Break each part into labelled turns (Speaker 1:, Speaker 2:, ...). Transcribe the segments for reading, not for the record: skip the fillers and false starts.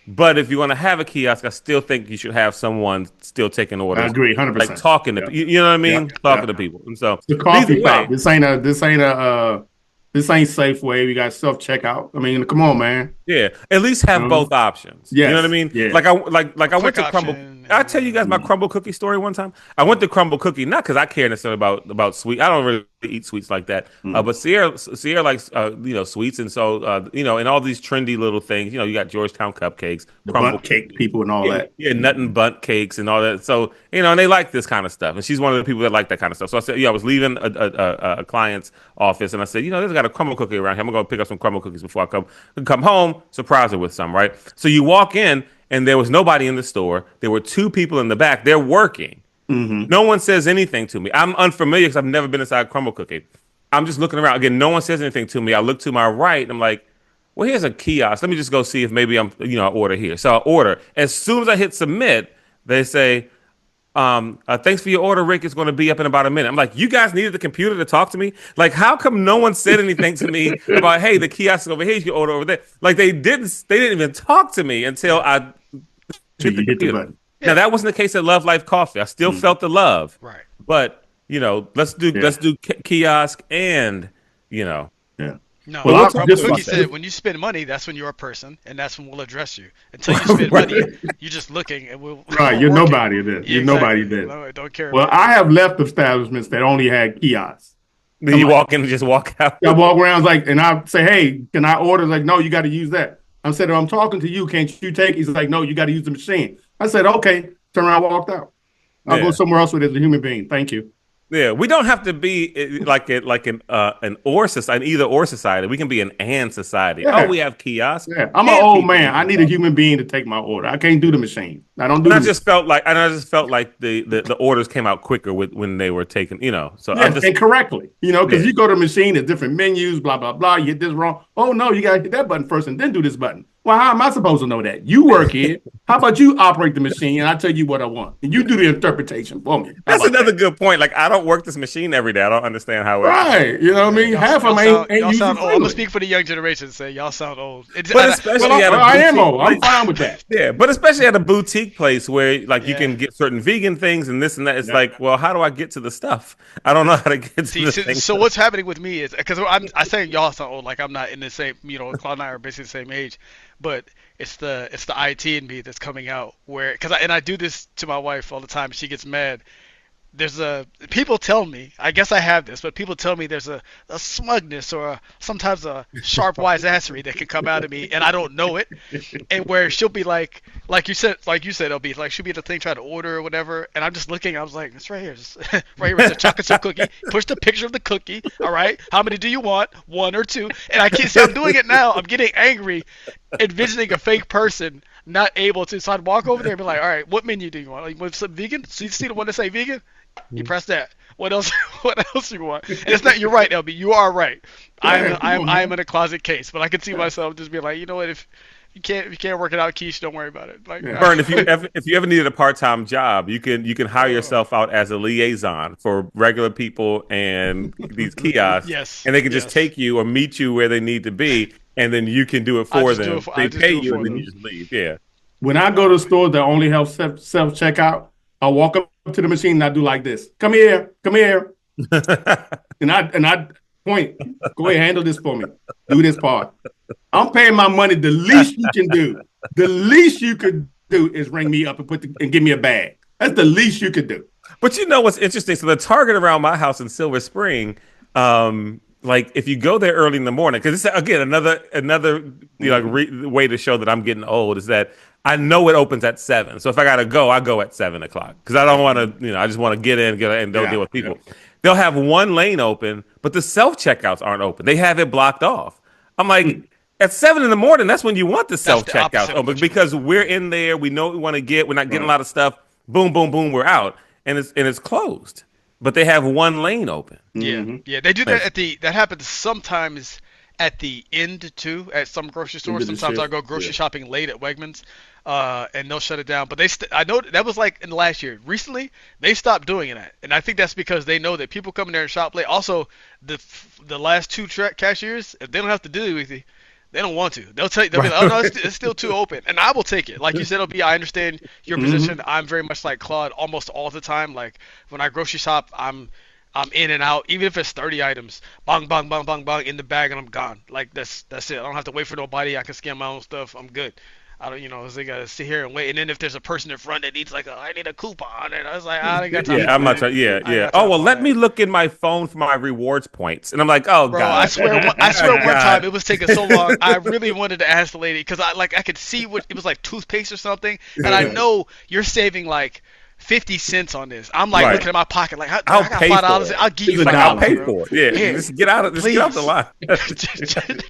Speaker 1: But if you want to have a kiosk, I still think you should have someone still taking
Speaker 2: I
Speaker 1: orders,
Speaker 2: agree,
Speaker 1: like
Speaker 2: 100%.
Speaker 1: talking to
Speaker 2: Yeah,
Speaker 1: you know what I
Speaker 2: yeah,
Speaker 1: mean,
Speaker 2: yeah.
Speaker 1: talking to people. And so,
Speaker 2: The
Speaker 1: but either
Speaker 2: coffee shop.
Speaker 1: way,
Speaker 2: This ain't Safeway. We got self checkout. I mean, come on, man.
Speaker 1: yeah, at least
Speaker 2: You
Speaker 1: have
Speaker 2: know?
Speaker 1: both options. You know what I
Speaker 2: Yes.
Speaker 1: mean?
Speaker 2: Yeah.
Speaker 1: Like
Speaker 3: A
Speaker 1: I went
Speaker 3: quick
Speaker 1: to Crumble.
Speaker 3: option,
Speaker 1: I tell you
Speaker 3: and
Speaker 1: guys my crumble cookie story one time. I went to Crumble Cookie not because I care necessarily about sweet. I don't really eat sweets like that.
Speaker 2: Mm.
Speaker 1: But Sierra likes sweets, and so and all these trendy little things. You got Georgetown cupcakes,
Speaker 2: The
Speaker 1: Crumble
Speaker 2: bunt cake
Speaker 1: Cookie,
Speaker 2: people and all
Speaker 1: yeah,
Speaker 2: that.
Speaker 1: yeah, nut and bunt cakes and all that. So and they like this kind of stuff, and she's one of the people that like that kind of stuff. So I said, I was leaving a client's office, and I said, there's got a crumble cookie around here. I'm gonna go pick up some crumble cookies before I come home, surprise her with some, right? So you walk in, and there was nobody in the store. There were two people in the back. They're working.
Speaker 2: Mm-hmm.
Speaker 1: No one says anything to me. I'm unfamiliar because I've never been inside crumble cookie. I'm just looking around again. No one says anything to me. I look to my right. And I'm like, well, here's a kiosk. Let me just go see if maybe I order here. So I order. As soon as I hit submit, they say, thanks for your order, Rick. It's going to be up in about a minute. I'm like, you guys needed the computer to talk to me? Like, how come no one said anything to me about, hey, the kiosk is over here, you can order over there? Like, they didn't even talk to me until I
Speaker 2: Till
Speaker 1: hit the
Speaker 2: you hit the
Speaker 1: computer.
Speaker 2: button.
Speaker 1: Now
Speaker 3: yeah,
Speaker 1: that wasn't the case at Love Life Coffee. I still
Speaker 2: Mm.
Speaker 1: felt the love,
Speaker 3: right.
Speaker 1: but let's do
Speaker 2: Yeah.
Speaker 1: kiosk and you know,
Speaker 2: Yeah.
Speaker 3: No,
Speaker 1: but
Speaker 2: Well,
Speaker 1: we'll
Speaker 2: I
Speaker 1: talk
Speaker 3: Crumble
Speaker 2: just
Speaker 1: about
Speaker 3: Cookie
Speaker 1: that.
Speaker 3: said when you spend money, that's when you're a person, and that's when we'll address you. Until you spend money,
Speaker 2: right.
Speaker 3: you're just looking, and we'll
Speaker 2: Right.
Speaker 3: we're
Speaker 2: You're
Speaker 3: working.
Speaker 2: nobody then.
Speaker 3: Yeah,
Speaker 2: You're nobody
Speaker 3: exactly.
Speaker 2: then.
Speaker 3: No, I don't care
Speaker 2: Well,
Speaker 3: about you.
Speaker 2: I have left establishments that only had kiosks.
Speaker 1: Then
Speaker 2: I'm
Speaker 1: you
Speaker 2: like,
Speaker 1: walk in and just walk out.
Speaker 2: I walk around like, and I say, hey, can I order? Like, no, you got to use that. I said, I'm talking to you. Can't you take? He's like, no, you got to use the machine. I said, okay. Turn around, walked out. I'll go
Speaker 1: Yeah.
Speaker 2: somewhere else with it as a human being. Thank you.
Speaker 1: Yeah, we don't have to be like an or society, an either or society. We can be an and society. Oh,
Speaker 2: Yeah.
Speaker 1: we have kiosks
Speaker 2: Yeah. I'm an
Speaker 1: and
Speaker 2: old
Speaker 1: people who
Speaker 2: man. I
Speaker 1: can
Speaker 2: need a
Speaker 1: talk.
Speaker 2: human being to take my order. I can't do the machine. I don't do
Speaker 1: And
Speaker 2: the machine.
Speaker 1: I just felt like the orders came out quicker when they were taken. So I
Speaker 2: Yeah,
Speaker 1: just
Speaker 2: and correctly, because
Speaker 1: yeah.
Speaker 2: you go to a machine, there's different menus, blah, blah, blah. You hit this wrong. Oh, no, you got to hit that button first and then do this button. Well, how am I supposed to know that? You work here. How about you operate the machine and I tell you what I want? And you do the interpretation for me. How
Speaker 1: That's
Speaker 2: about
Speaker 1: another
Speaker 2: that?
Speaker 1: good point. Like I don't work this machine every day. I don't understand how it.
Speaker 2: Right. You know what I mean?
Speaker 3: Y'all,
Speaker 2: Half of
Speaker 3: y'all
Speaker 2: them
Speaker 3: sound
Speaker 2: ain't
Speaker 3: y'all
Speaker 2: user
Speaker 3: sound old. I'm gonna
Speaker 2: friendly.
Speaker 3: speak for the young generation and say y'all sound old.
Speaker 1: But
Speaker 2: Well,
Speaker 1: especially at a
Speaker 2: I am
Speaker 1: boutique
Speaker 2: old. I'm
Speaker 1: place.
Speaker 2: fine with that.
Speaker 1: Yeah, but especially at a boutique place where like you
Speaker 3: Yeah.
Speaker 1: can get certain vegan things and this and that. It's
Speaker 2: Yeah.
Speaker 1: like, well, how do I get to the stuff? I don't know how to get to
Speaker 3: See,
Speaker 1: the
Speaker 3: so,
Speaker 1: things.
Speaker 3: so what's happening with me is because I say y'all sound old, like I'm not in the same, Claude and I are basically the same age, but it's the IT in me that's coming out where I do this to my wife all the time. She gets mad. People tell me, I guess I have this, but people tell me there's a smugness or sometimes a sharp wiseassery that can come out of me and I don't know it, and where she'll be like you said it'll be like she'll be at the thing trying to order or whatever, and I'm just looking, I was like, it's right here, just, right here, it's a chocolate chip cookie, push the picture of the cookie, all right, how many do you want, one or two, and I can't see, I'm doing it now, I'm getting angry, envisioning a fake person not able to, so I'd walk over there and be like, all right, what menu do you want, like, with some vegan, so you see the one that say vegan, you press that. What else? What else do you want? And it's not. You're right, LB. You are right.
Speaker 2: Yeah,
Speaker 3: I'm in a closet case, but I can see myself just being like, you know what? If you can't work it out, Keish, don't worry about it. Like,
Speaker 2: Yeah.
Speaker 1: Vern, if you ever needed a part-time job, you can hire yourself out as a liaison for regular people and these kiosks,
Speaker 3: yes,
Speaker 1: and they can just
Speaker 3: yes.
Speaker 1: take you or meet you where they need to be, and then you can do it
Speaker 3: I
Speaker 1: for
Speaker 3: just do
Speaker 1: them.
Speaker 3: it for, I
Speaker 1: They
Speaker 3: just
Speaker 1: pay
Speaker 3: do it
Speaker 1: you,
Speaker 3: for
Speaker 1: and then
Speaker 3: them.
Speaker 1: you just leave. Yeah.
Speaker 2: When I go to stores that only have self checkout, I walk up to the machine and I do like this. Come here, come here. And I point, go ahead, handle this for me. Do this part. I'm paying my money. The least you can do, the least you could do is ring me up and and give me a bag. That's the least you could do.
Speaker 1: But you know what's interesting? So the Target around my house in Silver Spring, like if you go there early in the morning, because it's again another way to show that I'm getting old is that I know it opens at 7. So if I gotta go, I go at 7 o'clock because I don't want to, I just want to get in, and don't
Speaker 2: Yeah,
Speaker 1: deal with
Speaker 2: yeah.
Speaker 1: people. They'll have one lane open, but the self checkouts aren't open. They have it blocked off. I'm like.
Speaker 2: Mm.
Speaker 1: At 7 in the morning, that's when you want the
Speaker 3: That's
Speaker 1: self
Speaker 3: the
Speaker 1: checkouts
Speaker 3: opposite of
Speaker 1: open
Speaker 3: what you
Speaker 1: because
Speaker 3: want.
Speaker 1: we're in there. We know what we want to get. We're not getting a
Speaker 2: Right.
Speaker 1: lot of stuff. Boom, boom, boom. We're out, and it's closed. But they have one lane open.
Speaker 3: Yeah,
Speaker 2: Mm-hmm.
Speaker 3: yeah, they do that
Speaker 1: Nice.
Speaker 3: that happens sometimes at the end too at some grocery stores.
Speaker 2: Into the
Speaker 3: Sometimes I
Speaker 2: shift.
Speaker 3: go
Speaker 2: Yeah.
Speaker 3: grocery shopping late at Wegmans, and they'll shut it down. But I know that was like in the last year. Recently, they stopped doing that, and I think that's because they know that people come in there and shop late. Also, the last two cashiers, if they don't have to do with you, They don't want to. They'll tell you. They'll be like, "Oh no, it's still too open," and I will take it. Like you said, LB, I understand your position. I'm very much like Claude, almost all the time. Like when I grocery shop, I'm in and out. Even if it's 30 items, bang, bang, bang, bang, bang, in the bag, and I'm gone. Like that's it. I don't have to wait for nobody. I can scan my own stuff. I'm good. I don't, they gotta sit here and wait. And then if there's a person in front that needs like, I need a coupon, and I was like, I ain't got time.
Speaker 1: Yeah, I'm not trying. Yeah. Oh well, let me look in my phone for my rewards points, and I'm like, oh
Speaker 3: Bro,
Speaker 1: god.
Speaker 3: I swear one time it was taking so long. I really wanted to ask the lady because I could see what it was like toothpaste or something, and I know you're saving like 50 cents on this. I'm like looking at my pocket like, I got $5. I'll give you $5.
Speaker 1: I'll pay for it. Yeah, just get out of the line.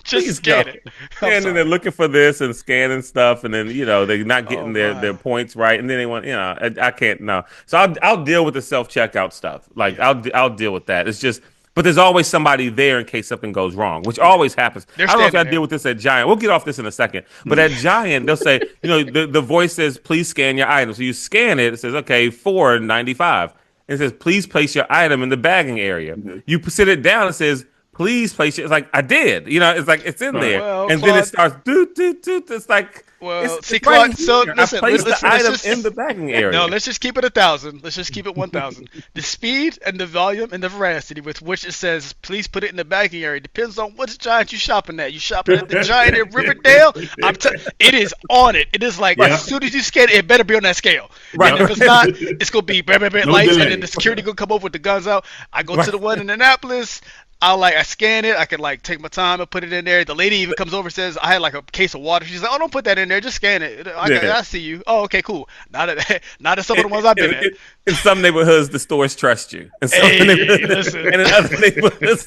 Speaker 3: just scan it.
Speaker 1: And then they're looking for this and scanning stuff, and then they're not getting their points right, and then they want I can't no. So I'll deal with the self checkout stuff. Like I'll deal with that. It's just. But there's always somebody there in case something goes wrong, which always happens. I don't know if I deal with this at Giant. We'll get off this in a second. But at Giant, they'll say, the voice says, please scan your item. So you scan it. It says, okay, $4.95. And it says, please place your item in the bagging area. Mm-hmm. You sit it down. It says, please place it. It's like, I did. It's like, it's in there.
Speaker 3: Well,
Speaker 1: and
Speaker 3: Claude,
Speaker 1: then it starts, doot. It's like,
Speaker 3: see,
Speaker 1: it's
Speaker 3: Claude,
Speaker 1: right
Speaker 3: so
Speaker 1: here.
Speaker 3: listen,
Speaker 1: I placed
Speaker 3: let's
Speaker 1: the item
Speaker 3: just,
Speaker 1: in the bagging area.
Speaker 3: No, let's just keep it 1,000. Let's just keep it 1,000. The speed and the volume and the veracity with which it says, please put it in the bagging area depends on which Giant you shopping at. You shopping at the Giant in Riverdale? It is on it. It is like, as soon as you scan it, it better be on that scale. Right. And if it's not, it's going to be lights, and then the security going to come over with the guns out. I go to the one in Annapolis. I scan it. I can take my time and put it in there. The lady even comes over and says, I had like a case of water. She's like, oh, don't put that in there. Just scan it. I see you. Oh, okay, cool. Not at some of the ones I've been at.
Speaker 1: In some neighborhoods, the stores trust you. And in other neighborhoods,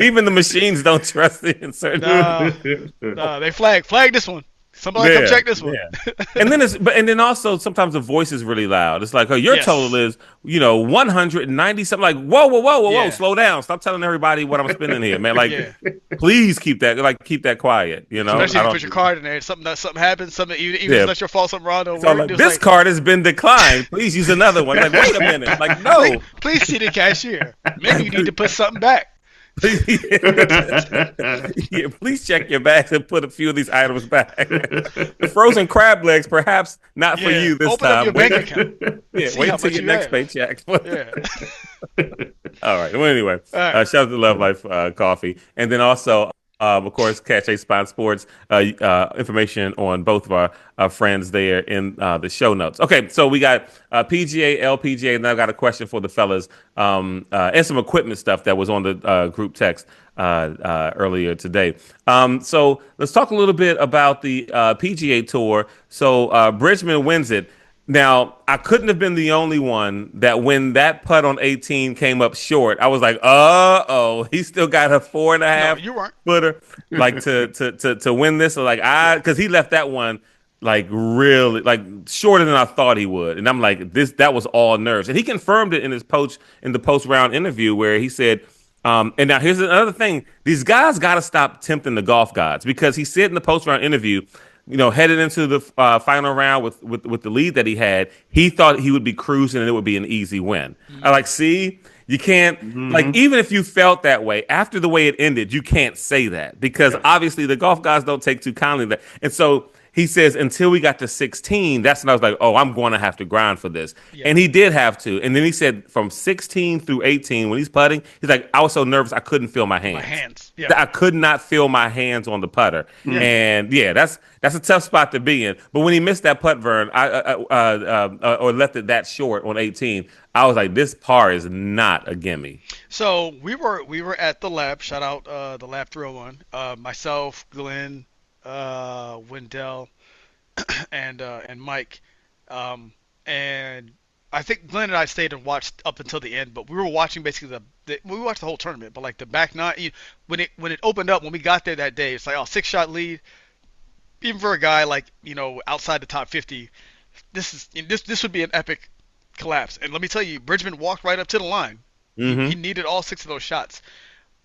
Speaker 1: even the machines don't trust you in certain.
Speaker 3: No, they flag this one. Somebody come check this one.
Speaker 1: Yeah. and then also sometimes the voice is really loud. It's like, oh, your total is 190 something. Like, whoa, slow down. Stop telling everybody what I'm spending here, man. Like, please keep that quiet.
Speaker 3: Especially if you put your card in there. Something happens. Even if it's not your fault. Something wrong. Don't work.
Speaker 1: Like, this card has been declined. Please use another one. Like, wait a minute. Like, no.
Speaker 3: Please see the cashier. Maybe you need to put something back.
Speaker 1: Please check your bags and put a few of these items back. The frozen crab legs, perhaps not for you this
Speaker 3: Open
Speaker 1: time.
Speaker 3: Up your bank account.
Speaker 1: Wait till your next paycheck. All right. Well, anyway, shout out to Love Life Coffee, and then also. Of course, Catch A Spot Sports, information on both of our friends there in the show notes. Okay, so we got PGA, LPGA, and I've got a question for the fellas and some equipment stuff that was on the group text earlier today. So let's talk a little bit about the PGA Tour. So Bridgeman wins it. Now, I couldn't have been the only one that when that putt on 18 came up short, I was like, he still got a 4.5 footer, like to win this. Or because he left that one like really like shorter than I thought he would. And I'm like, that was all nerves. And he confirmed it in the post round interview where he said, and now here's another thing. These guys got to stop tempting the golf gods, because he said in the post round interview, headed into the final round with the lead that he had, he thought he would be cruising and it would be an easy win. Mm-hmm. I you can't, even if you felt that way, after the way it ended, you can't say that, because obviously the golf guys don't take too kindly to that. And so he says, until we got to 16, that's when I was like, oh, I'm going to have to grind for this. Yeah. And he did have to. And then he said from 16 through 18, when he's putting, he's like, I was so nervous I couldn't feel my hands. Yeah. I could not feel my hands on the putter. Yeah. And that's a tough spot to be in. But when he missed that putt, Vern, or left it that short on 18, I was like, this par is not a gimme.
Speaker 3: So we were at the lab. Shout out the Lab 301. Myself, Glenn, Wendell, and Mike, and I think Glenn and I stayed and watched up until the end, but we were watching basically we watched the whole tournament, but like the back nine, when it opened up, when we got there that day, it's like 6-shot lead, even for a guy like outside the top 50, this would be an epic collapse. And let me tell you, Bridgeman walked right up to the line. Mm-hmm. He needed all 6 of those shots.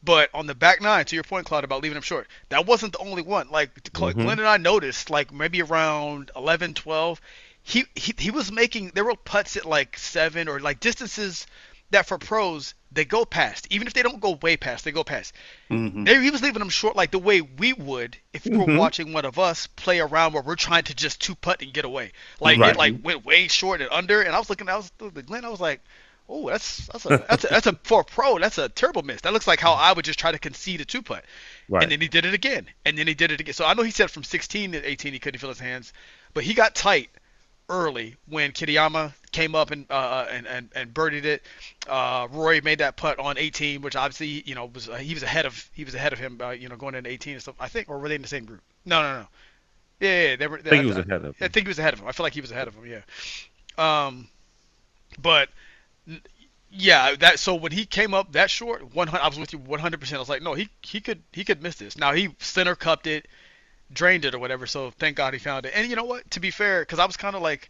Speaker 3: But on the back nine, to your point, Claude, about leaving him short, that wasn't the only one. Like Glenn and I noticed, like maybe around 11, 12, he was making, there were putts at like 7 or like distances that for pros they go past, even if they don't go way past, they go past.
Speaker 2: Mm-hmm.
Speaker 3: He was leaving them short like the way we would if we were watching one of us play around where we're trying to just two putt and get away. Like
Speaker 2: Right.
Speaker 3: it like went way short and under, and I was Glenn, I was like, oh, that's a for a pro, that's a turbo miss. That looks like how I would just try to concede a two putt.
Speaker 1: Right.
Speaker 3: And then he did it again, and then he did it again. So I know he said from 16 to 18 he couldn't feel his hands, but he got tight early when Kitayama came up and birdied it. Rory made that putt on 18, which obviously was he was ahead of him going into 18 and stuff. I think, or were they in the same group? No. Yeah, they were.
Speaker 1: I think he was ahead of him.
Speaker 3: I think he was ahead of him. I feel like he was ahead of him. Yeah. But yeah, so when he came up that short, 100, I was with you 100%. I was like, no, he could miss this. Now he center cupped it, drained it or whatever. So thank God he found it. And you know what? To be fair, because I was kind of like,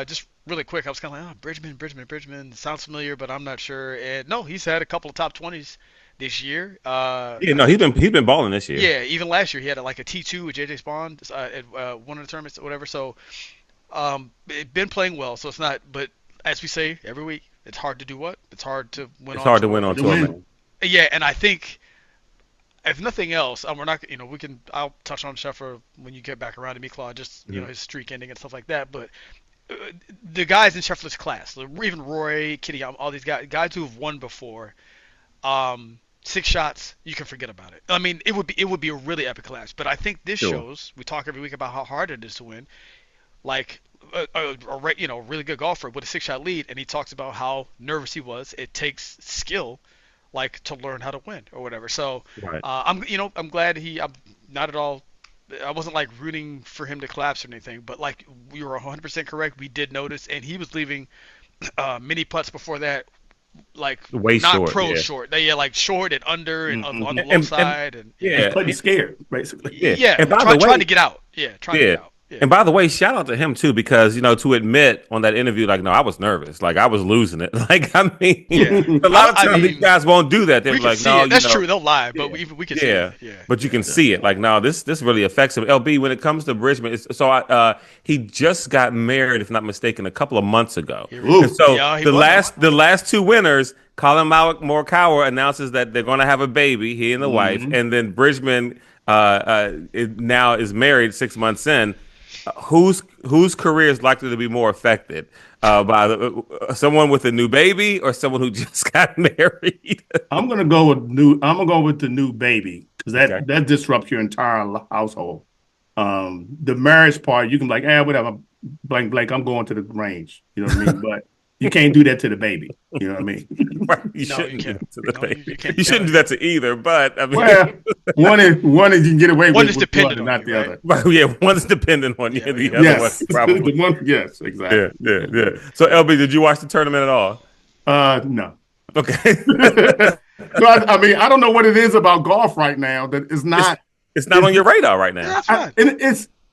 Speaker 3: just really quick, I was kind of like, Bridgeman sounds familiar, but I'm not sure. And no, he's had a couple of top 20s this year.
Speaker 1: Yeah, no, he's been balling this year.
Speaker 3: Yeah, even last year he had like a T2 with JJ Spawn at one of the tournaments or whatever. So been playing well. So it's not, but as we say every week, it's hard to do what? It's hard to win.
Speaker 1: It's hard to win on tour, man.
Speaker 3: Yeah, and I think if nothing else, we're not. I'll touch on Scheffler when you get back around to me, Claude. Just his streak ending and stuff like that. But the guys in Scheffler's class, even Roy, Kitty, all these guys who have won before, 6 shots, you can forget about it. I mean, it would be a really epic class. But I think this shows. We talk every week about how hard it is to win. Like a really good golfer with a 6-shot lead, and he talks about how nervous he was. It takes skill, like to learn how to win or whatever. So
Speaker 1: right.
Speaker 3: I'm glad I'm not at all. I wasn't like rooting for him to collapse or anything, but like you were 100% correct. We did notice, and he was leaving mini putts before that, like
Speaker 1: way
Speaker 3: not
Speaker 1: short,
Speaker 3: pro
Speaker 1: yeah.
Speaker 3: short. They like short and under and on the low side and
Speaker 1: yeah,
Speaker 2: putting scared basically.
Speaker 3: Yeah.
Speaker 1: And by the way,
Speaker 3: trying to get out. Yeah, trying to get out. Yeah.
Speaker 1: And by the way, shout out to him too, because to admit on that interview, like, no, I was nervous, like I was losing it. Like, I mean, a lot of times these guys won't do that. They're like, no,
Speaker 3: that's true. They'll lie, but we can see it. Yeah,
Speaker 1: but you can see it. Like, no, this really affects him. LB, when it comes to Bridgeman, he just got married, if not mistaken, a couple of months ago. And so the last 2 winners, Colin Morikawa announces that they're going to have a baby, he and the wife, and then Bridgeman now is married 6 months in. Whose career is likely to be more affected by someone with a new baby or someone who just got married?
Speaker 2: I'm gonna go with the new baby because that disrupts your entire household. The marriage part, you can be like, whatever, blank, I'm going to the range. You know what I mean? But you can't do that to the baby. You know what I mean?
Speaker 1: Right. You shouldn't do that to the baby. You shouldn't do that to either. But I mean,
Speaker 2: one is you can get away with.
Speaker 3: One is dependent on
Speaker 2: not
Speaker 3: you,
Speaker 2: the
Speaker 3: right?
Speaker 2: other.
Speaker 1: Right, yeah, one's dependent on you. The other one probably.
Speaker 2: Yes, exactly.
Speaker 1: Yeah. So LB, did you watch the tournament at all?
Speaker 2: No.
Speaker 1: Okay.
Speaker 2: So I mean, I don't know what it is about golf right now that is not.
Speaker 1: It's not on your radar right now.
Speaker 3: That's fine.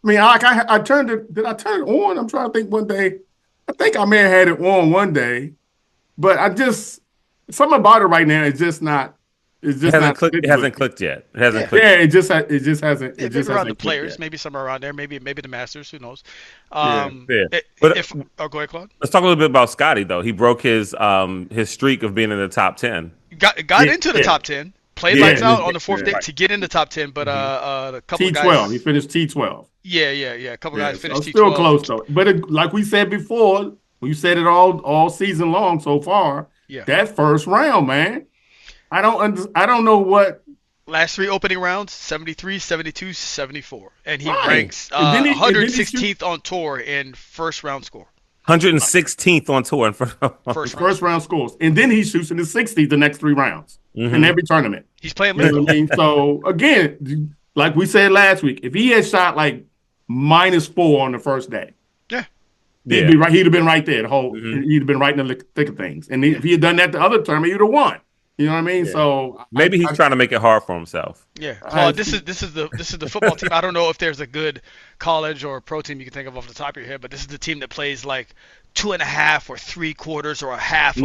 Speaker 2: I turned it. Did I turn it on? I'm trying to think. One day, I think I may have had it on one day, but something about it right now is just not. It hasn't
Speaker 1: clicked yet. It hasn't clicked.
Speaker 2: Yeah, it just hasn't.
Speaker 3: Yeah,
Speaker 2: it just
Speaker 3: around
Speaker 2: hasn't
Speaker 3: the players,
Speaker 2: yet.
Speaker 3: maybe somewhere around there, maybe the Masters, who knows?
Speaker 1: Go ahead,
Speaker 3: Claude.
Speaker 1: Let's talk a little bit about Scotty though. He broke his streak of being in the top 10.
Speaker 3: Got into the top 10. Played lights out on the 4th day to get in the top 10, but a couple
Speaker 2: T12.
Speaker 3: guys.
Speaker 2: He finished T12.
Speaker 3: Yeah. A couple guys finished T12.
Speaker 2: Still close though. But like we said before, we said it all season long so far.
Speaker 3: Yeah.
Speaker 2: That first round, man. I don't know what.
Speaker 3: Last 3 opening rounds, 73, 72, 74. And he
Speaker 2: Right.
Speaker 3: ranks
Speaker 2: And then he
Speaker 3: 116th on tour in first round score.
Speaker 1: 116th on tour in
Speaker 2: First round scores. And then he shoots in the 60s the next 3 rounds in every tournament.
Speaker 3: He's playing
Speaker 2: You know
Speaker 3: legal.
Speaker 2: what I mean? So, again, like we said last week, if he had shot like -4 on the first day, he'd have been right there. He'd have been right in the thick of things. And if he had done that the other tournament, he'd have won. You know what I mean?
Speaker 1: Yeah.
Speaker 2: So
Speaker 1: maybe he's trying to make it hard for himself.
Speaker 3: Yeah, Claude, this is the football team. I don't know if there's a good college or pro team you can think of off the top of your head, but this is the team that plays like 2.5 or 3/4 or a half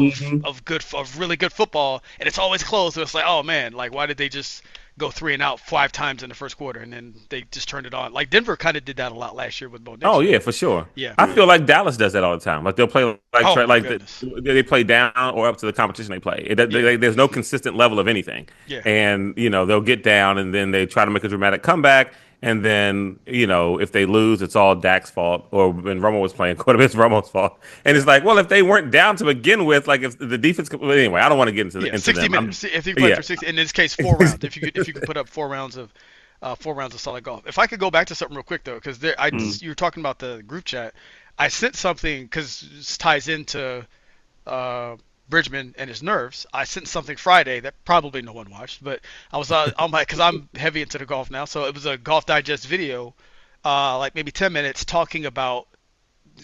Speaker 3: of really good football, and it's always close. So it's like, oh man, like why did they just go 3 and out 5 times in the first quarter, and then they just turned it on. Like Denver kind of did that a lot last year with Bo Nix.
Speaker 1: Oh yeah, for sure.
Speaker 3: Yeah.
Speaker 1: I feel like Dallas does that all the time. Like they'll play like
Speaker 3: Oh, my
Speaker 1: like
Speaker 3: goodness.
Speaker 1: they play down or up to the competition they play. There's no consistent level of anything.
Speaker 3: Yeah.
Speaker 1: And they'll get down and then they try to make a dramatic comeback. And then if they lose, it's all Dak's fault. Or when Romo was playing, it's Romo's fault. And it's like, well, if they weren't down to begin with, like if the defense. Anyway, I don't want to get into
Speaker 3: 60
Speaker 1: them.
Speaker 3: minutes. If you play for 60, in this case, 4 rounds. If you could put up 4 rounds of 4 rounds of solid golf. If I could go back to something real quick though, because you were talking about the group chat. I sent something because this ties into Bridgeman and his nerves. I sent something Friday that probably no one watched, but I was on my because I'm heavy into the golf now, so it was a Golf Digest video, like maybe 10 minutes talking about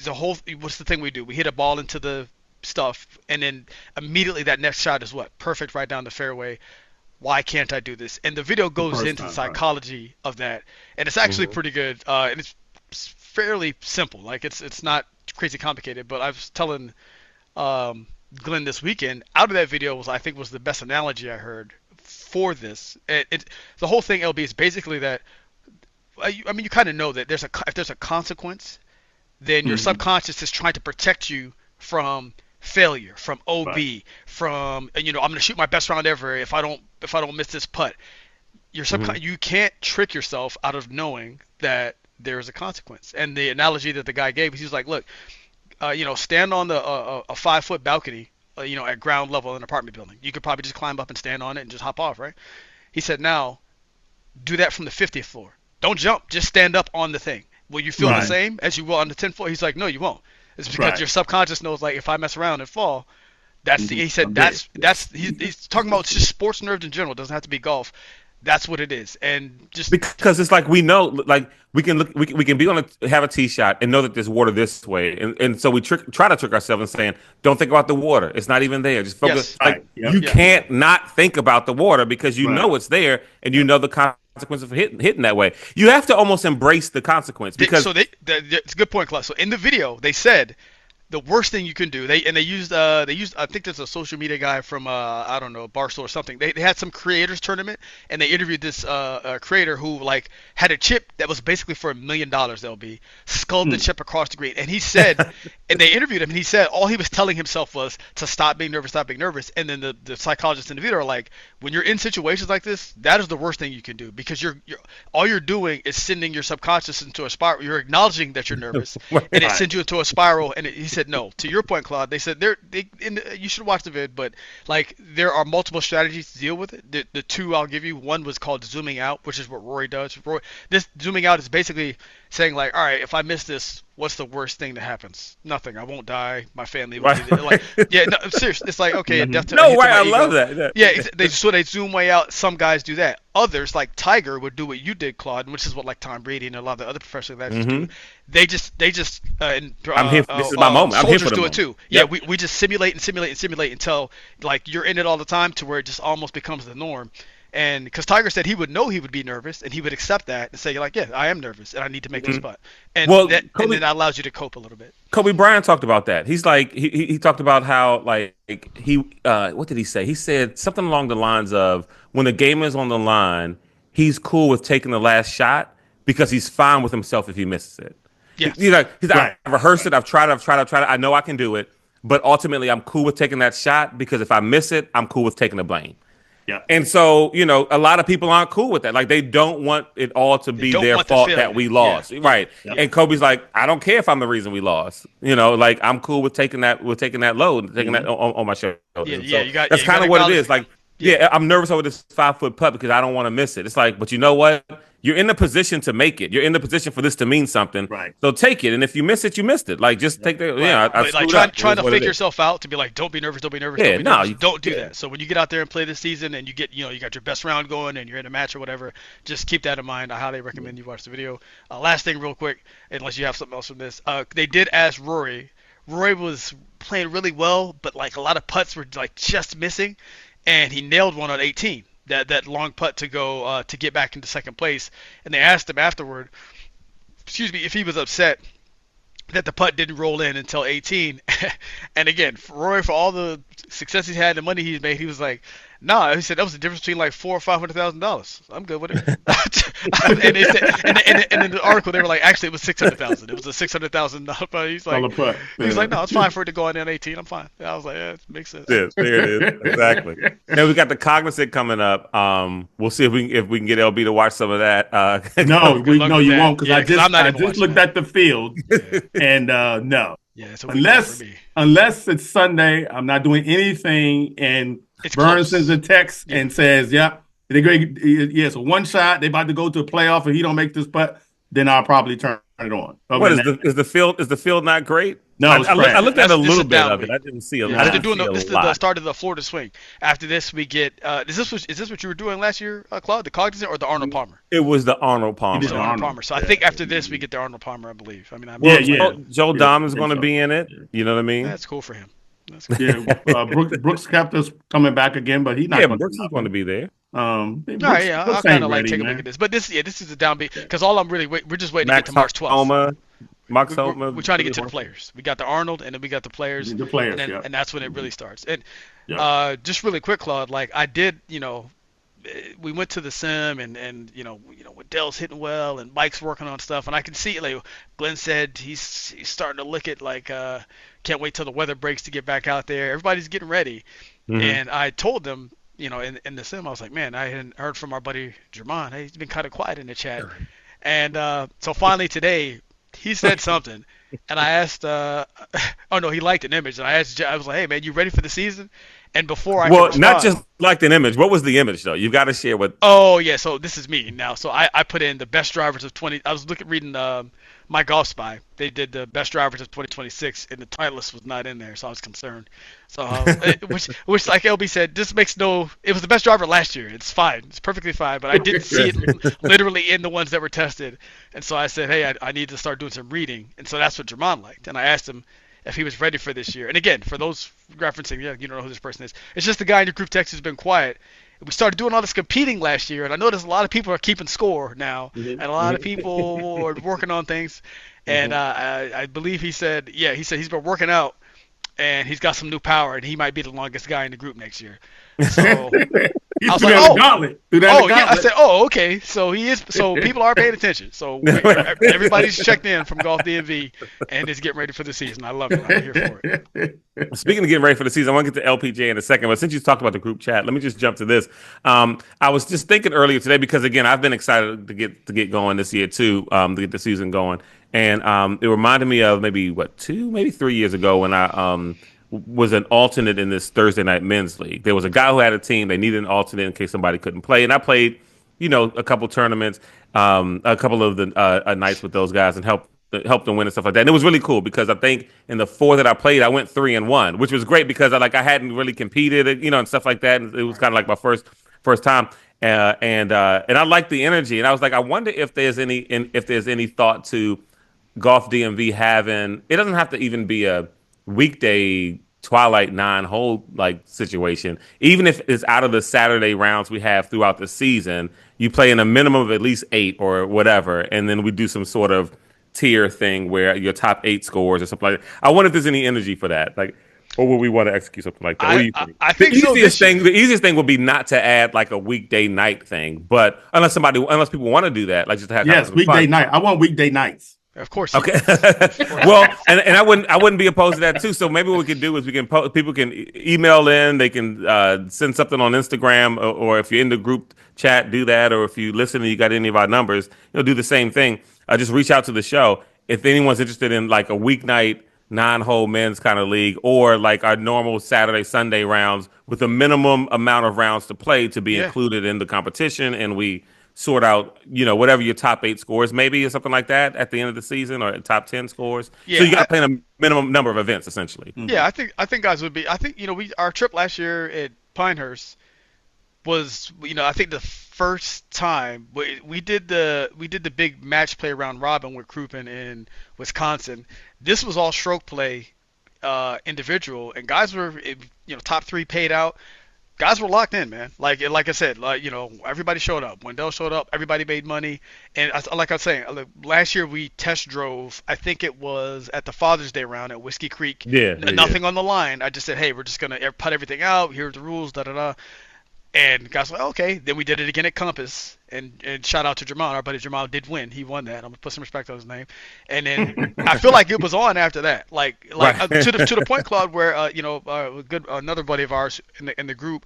Speaker 3: the whole. What's the thing we do? We hit a ball into the stuff, and then immediately that next shot is what? Perfect right down the fairway. Why can't I do this? And the video goes into the psychology of that, and it's actually pretty good. And it's fairly simple. Like it's not crazy complicated. But I was telling Glenn this weekend, out of that video was the best analogy I heard for this. The whole thing, LB, is basically that. I mean, you kind of know that if there's a consequence, then your subconscious is trying to protect you from failure, from OB, from I'm going to shoot my best round ever if I don't miss this putt. Your you can't trick yourself out of knowing that there is a consequence. And the analogy that the guy gave, he was like, look, stand on a 5-foot balcony, at ground level in an apartment building. You could probably just climb up and stand on it and just hop off, right? He said, now do that from the 50th floor. Don't jump, just stand up on the thing. Will you feel the same as you will on the 10th floor? He's like, no, you won't. It's because your subconscious knows, like, if I mess around and fall, he said he's talking about just sports nerves in general. It doesn't have to be golf. That's what it is. And just
Speaker 1: because it's like we know, like we can be have a tee shot and know that there's water this way, and so we try to trick ourselves and saying, don't think about the water. It's not even there. Just focus.
Speaker 3: Yes.
Speaker 1: You can't not think about the water because you know it's there and you know the consequence of hitting that way. You have to almost embrace the consequence because
Speaker 3: it's a good point, Claude. So in the video, they said the worst thing you can do. They used I think there's a social media guy from I don't know, Barstool or something. They had some creators tournament and they interviewed this creator who like had a chip that was basically for $1 million. LB sculled the chip across the green, and he said, and they interviewed him, and he said all he was telling himself was to stop being nervous. And then the psychologists in the video are like, when you're in situations like this, that is the worst thing you can do because all you're doing is sending your subconscious into a spiral. You're acknowledging that you're nervous, and it sends you into a spiral. And he said, no. To your point, Claude, they said you should watch the vid, but like there are multiple strategies to deal with it. The two I'll give you, one was called zooming out, which is what Rory does. This zooming out is basically saying like, all right, if I miss this, what's the worst thing that happens? Nothing. I won't die. My family will be there. Like, yeah, no, seriously. It's like, okay, death to
Speaker 1: no, right? I love that.
Speaker 3: Yeah, they zoom way out. Some guys do that. Others, like Tiger, would do what you did, Claude, which is what like Tom Brady and a lot of the other professional athletes do. They just I'm
Speaker 1: here. This is my moment. I'm here for the
Speaker 3: do
Speaker 1: moment.
Speaker 3: it too. Yep. Yeah, we just simulate until like you're in it all the time to where it just almost becomes the norm. And because Tiger said he would know he would be nervous and he would accept that and say like, yeah, I am nervous and I need to make this putt. And and then that allows you to cope a little bit.
Speaker 1: Kobe Bryant talked about that. He's like he talked about how like he what did he say? He said something along the lines of when the game is on the line, he's cool with taking the last shot because he's fine with himself if he misses it.
Speaker 3: Yes.
Speaker 1: He's like I've rehearsed it, I've tried it. I know I can do it, but ultimately I'm cool with taking that shot because if I miss it, I'm cool with taking the blame.
Speaker 2: Yeah.
Speaker 1: And so, a lot of people aren't cool with that. Like they don't want it all to be their fault that we lost. Yeah. Right. Yep. And Kobe's like, I don't care if I'm the reason we lost. Like I'm cool with taking that load, taking that on my shoulders.
Speaker 3: Yeah,
Speaker 1: that's kind of what it is. Like, I'm nervous over this 5-foot putt because I don't want to miss it. It's like, but you know what? You're in the position to make it. You're in the position for this to mean something.
Speaker 2: Right.
Speaker 1: So take it. And if you miss it, you missed it. Like just take the.
Speaker 3: Like trying to fake yourself out to be like, don't be nervous.
Speaker 1: Yeah,
Speaker 3: don't do that. So when you get out there and play this season and you get, you got your best round going and you're in a match or whatever, just keep that in mind. I highly recommend you watch the video. Last thing, real quick, unless you have something else from this, they did ask Rory. Rory was playing really well, but like a lot of putts were like just missing, and he nailed one on 18. That long putt to go to get back into second place, and they asked him afterward, if he was upset that the putt didn't roll in until 18. And again, for Roy, for all the success he's had, the money he's made, he was like, No, he said that was the difference between like $400,000 or $500,000. I'm good with it. And they said, and in the article they were like, actually it was 600,000. It was a $600,000. But he's like, no, it's fine for it to go on in 18. I'm fine. And I was like, yeah, it makes sense.
Speaker 1: Yes, there it is. Exactly. And we got the Cognizant coming up. We'll see if we can get LB to watch some of that.
Speaker 2: No, you won't, because I just looked at the field, and no.
Speaker 3: Yeah,
Speaker 2: unless it's Sunday, I'm not doing anything. And Burns sends a text and says, "Yep, they're great. Yeah, so one shot. They about to go to a playoff, and he don't make this putt. Then I'll probably turn it on."
Speaker 1: What is the field? Is the field not great?
Speaker 2: No,
Speaker 1: I looked at a little bit of it. I didn't see a lot.
Speaker 3: This is the start of the Florida swing. After this, we get. Is this what you were doing last year, Claude? The Cognizant or the Arnold Palmer?
Speaker 1: It was the Arnold Palmer.
Speaker 3: So I think after this, we get the Arnold Palmer. I believe. I mean,
Speaker 1: Joe Dahmen's going to be in it. You know what I mean?
Speaker 3: That's cool for him.
Speaker 2: Brooks Koepka's coming back again, but he's not.
Speaker 1: Yeah, Brooks is going to be there.
Speaker 3: I kind of like take a look at this, but this is a downbeat because all we're just waiting to get to March 12th. We're trying to get to the players. We got the Arnold, and then we got the players. And that's when it really starts. And just really quick, Claude, like I did, we went to the sim, and with Dell's hitting well, and Mike's working on stuff, and I can see, like Glenn said, he's starting to look at like can't wait till the weather breaks to get back out there. Everybody's getting ready, and I told them, in the sim, I was like, man, I hadn't heard from our buddy Jermon. Hey, he's been kind of quiet in the chat, and so finally today. He said something, and I asked, he liked an image, and I was like, hey, man, you ready for the season? And before I
Speaker 1: Well, not just liked an image. What was the image, though? You've got to share with...
Speaker 3: Oh, yeah, so this is me now. So I put in the best drivers of 20... I was reading My Golf Spy. They did the best drivers of 2026, and the Titleist was not in there, so I was concerned. So, which like LB said, this makes no... It was the best driver last year. It's fine. It's perfectly fine, but I didn't see it literally in the ones that were tested. And so I said, hey, I need to start doing some reading. And so that's what Jermon liked. And I asked him if he was ready for this year. And again, for those referencing, you don't know who this person is. It's just the guy in your group text who's been quiet. We started doing all this competing last year, and I noticed a lot of people are keeping score now, and a lot of people are working on things. And I believe he said he's been working out, and he's got some new power, and he might be the longest guy in the group next year. So I was like, I said, okay. So he is. So people are paying attention. So everybody's checked in from Golf DMV and is getting ready for the season. I love it. I'm here for it.
Speaker 1: Speaking of getting ready for the season, I want to get to LPGA in a second. But since you talked about the group chat, let me just jump to this. I was just thinking earlier today because again, I've been excited to get going this year too, to get the season going, and it reminded me of maybe 3 years ago when I was an alternate in this Thursday night men's league. There was a guy who had a team. They needed an alternate in case somebody couldn't play. And I played, a couple tournaments, a couple of the nights with those guys and helped them win and stuff like that. And it was really cool because I think in the 4 that I played, I went 3-1, which was great because I hadn't really competed, and stuff like that. And it was kind of like my first time. And I liked the energy. And I was like, I wonder if there's any thought to Golf DMV having, it doesn't have to even be a weekday twilight 9-hole like situation. Even if it's out of the Saturday rounds we have throughout the season, you play in a minimum of at least 8 or whatever, and then we do some sort of tier thing where your top 8 scores or something like that. I wonder if there's any energy for that, or would we want to execute something like that? What do you think?
Speaker 3: I think
Speaker 1: the easiest thing would be not to add like a weekday night thing, but unless people want to do that, like just to have
Speaker 2: weekday night. I want weekday nights.
Speaker 3: Of course.
Speaker 1: Okay. Well, and I wouldn't be opposed to that too. So maybe what we can do is people can email in. They can send something on Instagram, or if you're in the group chat, do that. Or if you listen and you got any of our numbers, do the same thing. Just reach out to the show if anyone's interested in like a weeknight 9-hole men's kind of league, or like our normal Saturday Sunday rounds with a minimum amount of rounds to play to be included in the competition, and we sort out, whatever your top 8 scores maybe or something like that at the end of the season, or top 10 scores. Yeah, so you got to play in a minimum number of events essentially.
Speaker 3: Yeah, I think guys would be. I think our trip last year at Pinehurst was I think the first time we did the big match play round robin with Crouppen in Wisconsin. This was all stroke play, individual, and guys were top 3 paid out. Guys were locked in, man. Like I said, everybody showed up. Wendell showed up. Everybody made money. And like I was saying, last year we test drove. I think it was at the Father's Day round at Whiskey Creek. Nothing on the line. I just said, hey, we're just gonna put everything out. Here are the rules. And guys were like, okay. Then we did it again at Compass, and shout out to Jamal. Our buddy Jamal did win. He won that. I'm gonna put some respect on his name. And then I feel like it was on after that,
Speaker 1: Right.
Speaker 3: to the point, Claude, where another buddy of ours in the group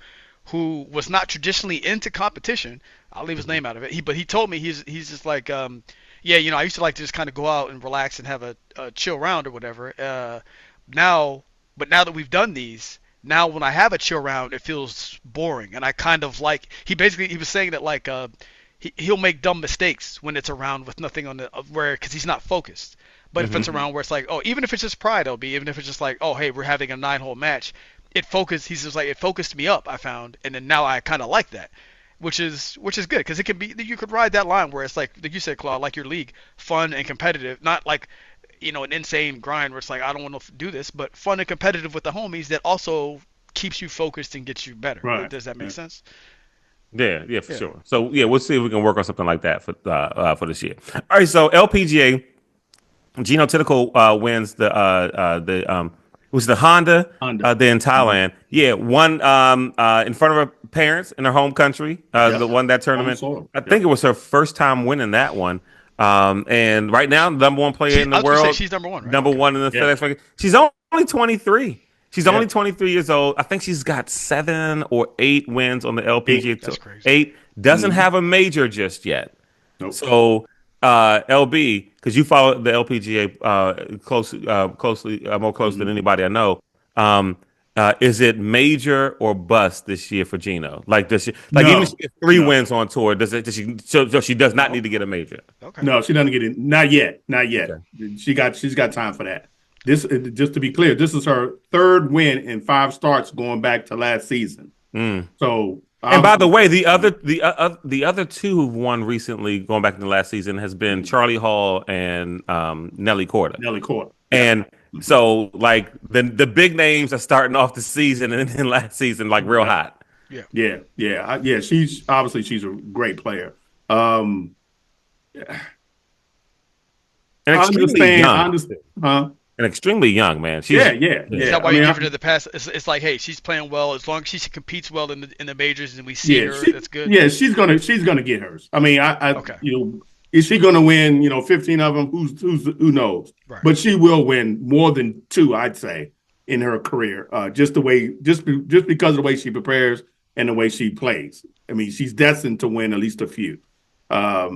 Speaker 3: who was not traditionally into competition. I'll leave his name out of it. But he told me he's just like, yeah, I used to like to just kind of go out and relax and have a chill round or whatever. Now that we've done these, now when I have a chill round, it feels boring, and I kind of like. He was saying that like he'll make dumb mistakes when it's around with nothing on the where because he's not focused. But if it's around where it's like, oh, even if it's just pride, even if it's just like, oh, hey, we're having a 9-hole match, he's just like, it focused me up, I found, and then now I kind of like that, which is good because it can be, you could ride that line where it's like you said, Claude, like your league, fun and competitive, not like an insane grind where it's like I don't want to do this, but fun and competitive with the homies that also keeps you focused and gets you better.
Speaker 2: Right.
Speaker 3: Does that make sense?
Speaker 1: Yeah, for sure. So yeah, we'll see if we can work on something like that for this year. All right, so LPGA, Jeeno Tickle wins the was the Honda, there in Thailand. Yeah, won in front of her parents in her home country. The won that tournament. I think it was her first time winning that one. And right now, the number one player in the world.
Speaker 3: She's number one, right?
Speaker 1: Number one in the FedEx ranking. She's only 23. She's only 23 years old. I think she's got 7 or 8 wins on the LPGA Tour.
Speaker 3: That's crazy.
Speaker 1: 8. Doesn't have a major just yet.
Speaker 2: Nope.
Speaker 1: So, LB, because you follow the LPGA closely, more close than anybody I know. Is it major or bust this year for Jeeno? Like, does she even if she gets 3 wins on tour? So she does not need to get a major.
Speaker 2: Okay. No, she doesn't get it. Not yet. Okay. She's got time for that. This, just to be clear, this is her 3rd win in 5 starts going back to last season. So,
Speaker 1: and by the way, the other 2 who've won recently, going back to the last season, has been Charlie Hall and Nelly Korda. And so, like the big names are starting off the season and then last season like real hot.
Speaker 2: Yeah. She's a great player.
Speaker 1: And extremely young. And extremely young, man.
Speaker 2: She's, yeah.
Speaker 3: Is that why you give her to the pass? It's like, hey, she's playing well as long as she competes well in the majors and we see her. That's good.
Speaker 2: Yeah, she's gonna get hers. I mean, is she gonna win? 15 of them? Who knows? Right. But she will win more than 2, I'd say, in her career. Just because of the way she prepares and the way she plays. I mean, she's destined to win at least a few. I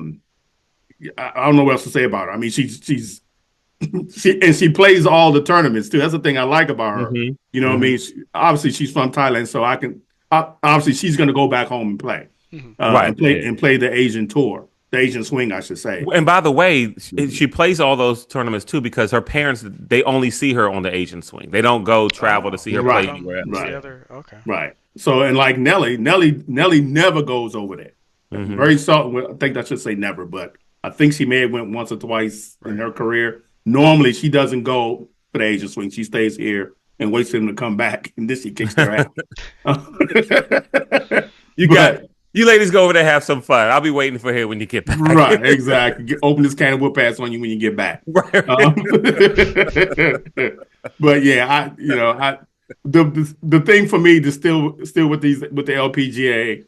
Speaker 2: don't know what else to say about her. I mean, she plays all the tournaments too. That's the thing I like about her. You know what I mean? Obviously, she's from Thailand, so obviously she's going to go back home and play, and play the Asian tour, the Asian swing, I should say.
Speaker 1: And by the way, she plays all those tournaments too because her parents, they only see her on the Asian swing. They don't go travel to see her play anywhere else.
Speaker 2: Right. So, and like Nelly never goes over there. Very seldom. I think I should say never, but I think she may have went once or twice in her career. Normally, she doesn't go for the Asian swing. She stays here and waits for them to come back, and this she kicks their ass.
Speaker 1: You ladies go over there, have some fun. I'll be waiting for her when you get back.
Speaker 2: Right, exactly. Open this can of whoop ass on you when you get back.
Speaker 1: Right.
Speaker 2: But yeah, the thing for me to still with the LPGA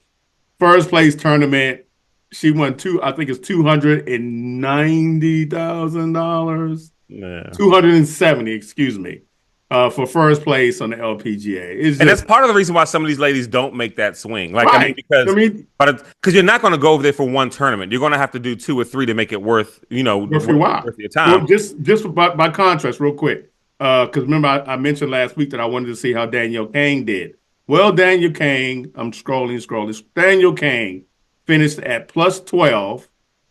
Speaker 2: first place tournament. She won $290,000. Yeah. 270, excuse me, for first place on the LPGA. And
Speaker 1: that's part of the reason why some of these ladies don't make that swing. Because you're not going to go over there for one tournament. You're going to have to do 2 or 3 to make it worth your time.
Speaker 2: Well, just by contrast, real quick, because remember I mentioned last week that I wanted to see how Danielle Kang did. Well, Danielle Kang, I'm scrolling. Danielle Kang finished at plus 12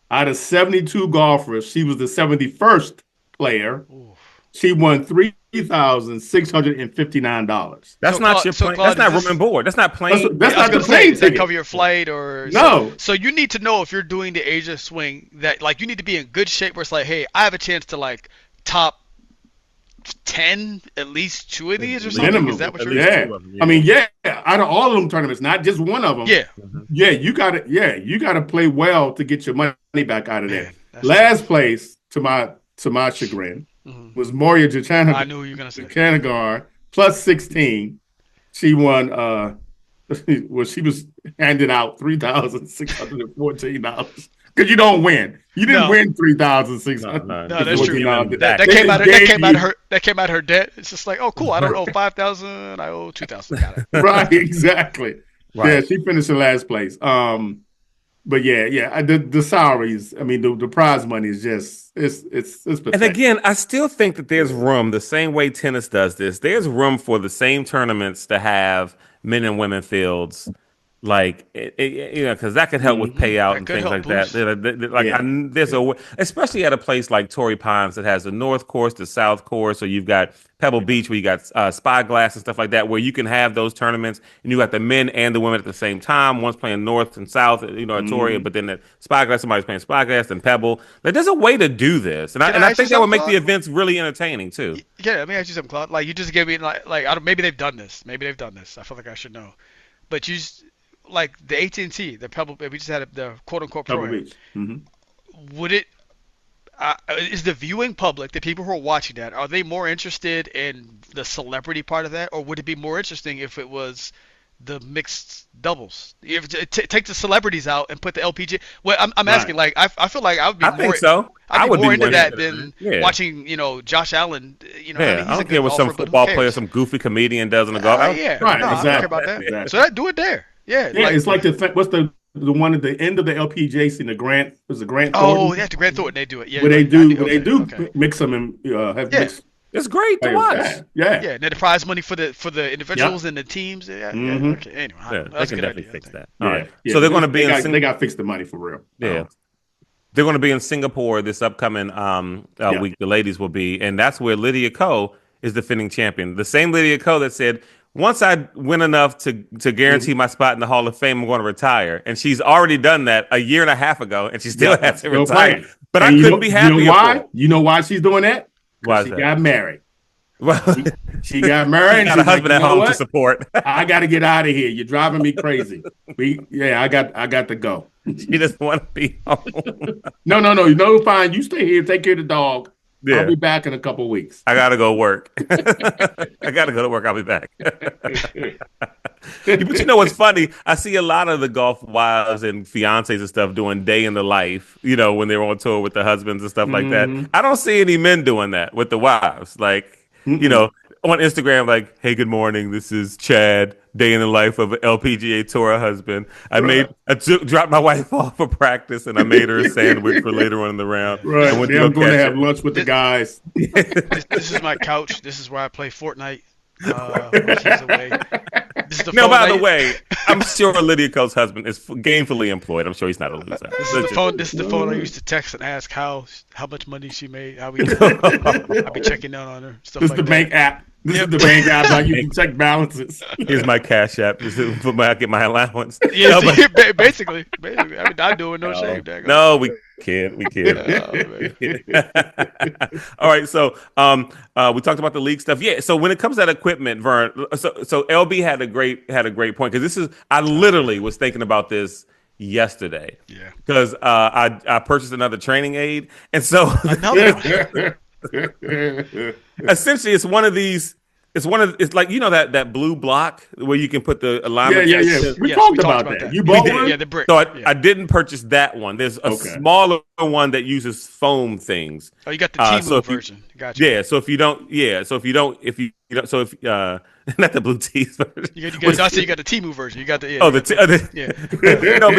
Speaker 2: out of 72 golfers. She was the 71st player. Oof. She won $3,659.
Speaker 1: That's not your plane. That's not room and board. That's not plane.
Speaker 2: That's not the plane ticket.
Speaker 3: That cover your flight or
Speaker 2: no.
Speaker 3: So you need to know if you're doing the Asia swing that you need to be in good shape where it's like, hey, I have a chance to top 10 at least 2 of these or something. Minimum. Is that what you're
Speaker 2: saying? I mean, out of all of them tournaments, not just one of them. You gotta play well to get your money back out of there. Last place, to my chagrin, was Moria Jacanagar.
Speaker 3: I knew you were gonna say
Speaker 2: Jacanagar plus 16. She won well, she was handing out $3,614 because you don't win. You didn't win $3,614.
Speaker 1: No,
Speaker 3: that's true.
Speaker 1: That
Speaker 3: came out her debt. It's just like, oh, cool. I don't owe 5,000. I owe 2,000. Got it.
Speaker 2: Right, exactly.
Speaker 1: Right.
Speaker 2: Yeah, she finished in last place. But yeah, the salaries. I mean, the prize money is just it's pathetic.
Speaker 1: And again, I still think that there's room, the same way tennis does this. There's room for the same tournaments to have men and women fields, like because that could help with payout and things like that. There's a especially at a place like Torrey Pines that has the North Course, the South Course, or you've got Pebble Beach where you got Spyglass and stuff like that, where you can have those tournaments and you got the men and the women at the same time. One's playing North and South, at Torrey, but then at Spyglass, somebody's playing Spyglass and Pebble. Like, there's a way to do this, and I think that would make the events really entertaining too.
Speaker 3: Yeah, let me ask you something, Claude. Like, you just gave me maybe they've done this. Maybe they've done this. I feel like I should know, but you just. Like the AT&T, the Pebble, we just had the quote-unquote pro. Would it? Is the viewing public, the people who are watching that, are they more interested in the celebrity part of that, or would it be more interesting if it was the mixed doubles? If take the celebrities out and put the LPGA. Well, I'm asking. Like, I feel like I would be. I
Speaker 1: think so.
Speaker 3: I would be more into that than watching, Josh Allen.
Speaker 1: I don't care what some football player, some goofy comedian does in the golf.
Speaker 2: Right, exactly.
Speaker 3: I don't care about that. Exactly. So do it there. Yeah,
Speaker 2: it's like what's the one at the end of the LPGA scene, the Grant Thornton?
Speaker 3: Oh, yeah, the Grant Thornton, they do it. Yeah,
Speaker 2: where they do mix them and have mixed.
Speaker 1: It's great to watch.
Speaker 3: Yeah. And then the prize money for the individuals and the teams. Yeah. Okay. Anyway,
Speaker 1: they can definitely fix that. All right.
Speaker 2: Yeah.
Speaker 1: So they're going to be
Speaker 2: they got to fix the money for real.
Speaker 1: Yeah. They're going to be in Singapore this upcoming week. The ladies will be, and that's where Lydia Ko is defending champion. The same Lydia Ko that said, once I win enough to guarantee my spot in the Hall of Fame, I'm going to retire. And she's already done that a year and a half ago, and she still hasn't retired. But I couldn't be happier.
Speaker 2: You know why? You know why she's doing that?
Speaker 1: Why
Speaker 2: she got married.
Speaker 1: Well,
Speaker 2: she got married.
Speaker 1: Got a husband at home to support.
Speaker 2: I got to get out of here. You're driving me crazy. I got to go.
Speaker 1: She doesn't want to be home.
Speaker 2: No, fine. You stay here. Take care of the dog. Yeah. I'll be back in a couple of weeks.
Speaker 1: I gotta go work. I gotta go to work. I'll be back. But you know what's funny? I see a lot of the golf wives and fiancés and stuff doing day in the life, when they're on tour with the husbands and stuff like that. I don't see any men doing that with the wives. Like, on Instagram, like, hey, good morning. This is Chad, day in the life of an LPGA Tour husband. I dropped my wife off for practice, and I made her a sandwich for later on in the round.
Speaker 2: Right. I'm going to have lunch with the guys.
Speaker 3: This is my couch. This is where I play Fortnite. He's away.
Speaker 1: By the way, I'm sure Lydia Ko's husband is gainfully employed. I'm sure he's not a loser.
Speaker 3: This is the phone I used to text and ask how much money she made. I'll be checking out on her. Stuff
Speaker 2: this
Speaker 3: like
Speaker 2: the
Speaker 3: that.
Speaker 2: Bank app. This is the bank app. How you can check balances.
Speaker 1: Here's my Cash App. I get my allowance.
Speaker 3: Yeah, basically. I mean, I'm doing no shame.
Speaker 1: No, we can't. All right, so we talked about the league stuff. Yeah, so when it comes to that equipment, Vern, so LB had a great point, because I literally was thinking about this yesterday. Yeah, because I purchased another training aid, and so essentially it's one of these. It's like that blue block where you can put the alignment.
Speaker 2: Yeah. We talked about that. You bought one?
Speaker 3: Yeah, the brick.
Speaker 1: So I didn't purchase that one. There's a smaller one that uses foam things.
Speaker 3: Oh, you got the T-Move version. Gotcha.
Speaker 1: Yeah. So if you don't, not the blue tees version.
Speaker 3: You got the T-Move version. You got the
Speaker 1: no,